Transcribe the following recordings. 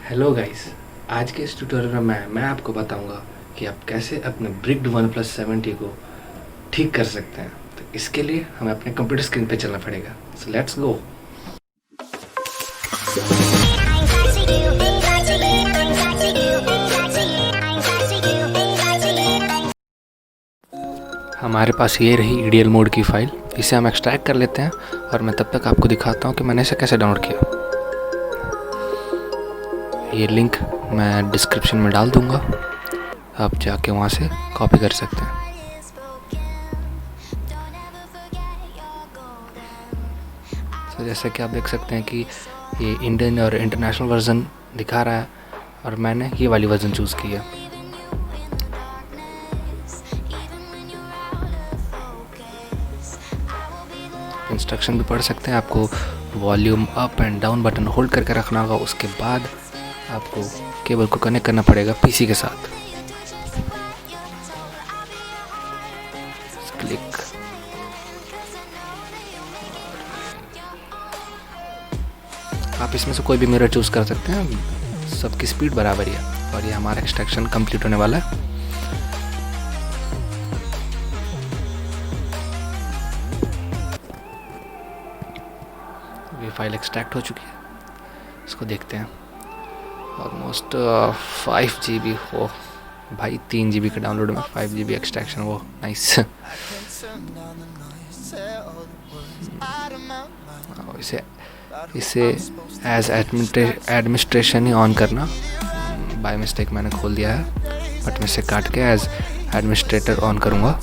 Hello guys, आज के इस ट्यूटोरियल में मैं आपको बताऊंगा कि आप कैसे अपने ब्रिक्ड OnePlus 7T को ठीक कर सकते हैं। तो इसके लिए हमें अपने कंप्यूटर स्क्रीन पे चलना पड़ेगा। So let's go. हमारे पास ये रही EDL मोड की फ़ाइल। इसे हम एक्सट्रैक्ट कर लेते हैं और मैं तब तक आपको दिखाता हूँ कि मैंने इसे कैसे डाउनलोड किया। ये लिंक मैं डिस्क्रिप्शन में डाल दूँगा, आप जाके वहाँ से कॉपी कर सकते हैं। तो जैसा कि आप देख सकते हैं कि ये इंडियन और इंटरनेशनल वर्ज़न दिखा रहा है और मैंने ये वाली वर्ज़न चूज़ की है। इंस्ट्रक्शन भी पढ़ सकते हैं। आपको volume up and down button hold करके रखना होगा। उसके बाद आपको केबल को कनेक्ट करना पड़ेगा पीसी के साथ। क्लिक। आप इसमें से कोई भी मिरर चूज़ कर सकते हैं, सबकी स्पीड बराबर ही है। और ये हमारा एक्सट्रैक्शन कंप्लीट होने वाला है। ये फाइल एक्सट्रैक्ट हो चुकी है, इसको देखते हैं। ऑलमोस्ट 5 GB हो भाई, 3 GB का डाउनलोड में 5 GB एक्सट्रैक्शन, वो नाइस। इसे एज एडमिनिस्ट्रेशन ही ऑन करना। बाय मिस्टेक मैंने खोल दिया है, बट मैं इसे काट के एज एडमिनिस्ट्रेटर ऑन करूँगा।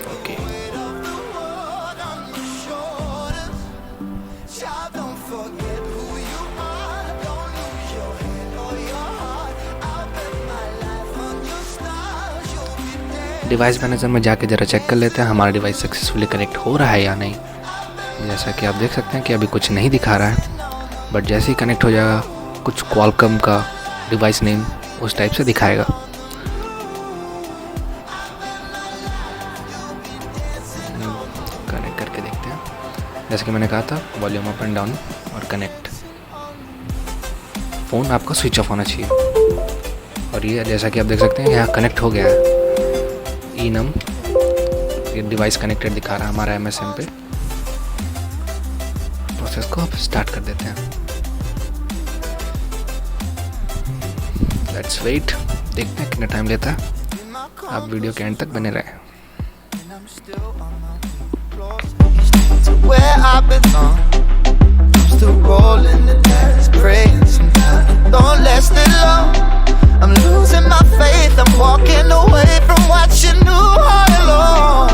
ओके, डिवाइस मैनेजर में जाके ज़रा चेक कर लेते हैं हमारा डिवाइस सक्सेसफुली कनेक्ट हो रहा है या नहीं। जैसा कि आप देख सकते हैं कि अभी कुछ नहीं दिखा रहा है, बट जैसे ही कनेक्ट हो जाएगा कुछ क्वालकॉम का डिवाइस नेम उस टाइप से दिखाएगा। कनेक्ट करके देखते हैं। जैसे कि मैंने कहा था, वॉल्यूम अप एंड डाउन और कनेक्ट। फ़ोन आपका स्विच ऑफ होना चाहिए। और ये जैसा कि आप देख सकते हैं यहाँ कनेक्ट हो गया है। इनम ये डिवाइस कनेक्टेड दिखा रहा है हमारा MSM पे। प्रोसेस को अब स्टार्ट कर देते हैं। लेट्स वेट, देखते हैं कितना टाइम लेता है। आप वीडियो के एंड तक बने रहें। I'm losing my faith, I'm walking away from what you knew all along.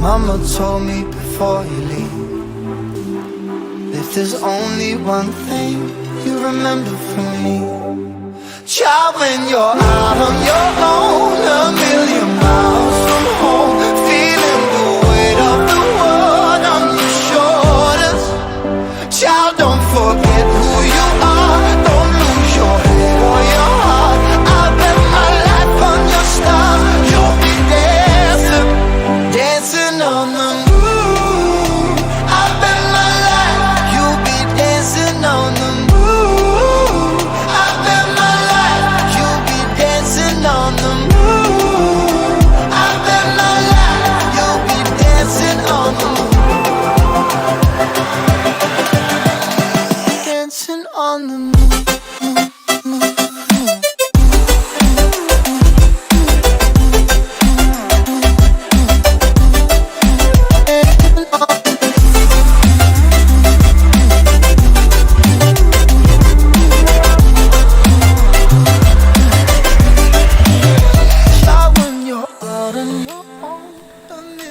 Mama told me before you leave, if there's only one thing you remember from me, child, when you're out on your own, a million miles from home, feeling the weight of the world on your shoulders, child, don't forget who you are, don't lose your head or your heart. I bet my life on your star, you'll be dancing, dancing on the moon. I bet my life, you'll be dancing on the moon. I bet my life, you'll be dancing on the moon. I bet my life, you'll be dancing on the moon. On the moon.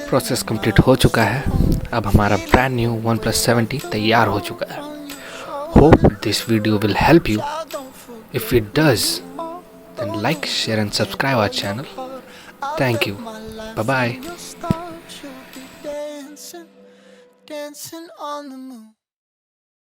Process complete हो चुका है। अब हमारा brand new OnePlus 7T तैयार हो चुका है। Hope this video will help you. If it does, then like, share and subscribe our channel. Thank you. Bye bye. you'll be dancing, dancing on the moon.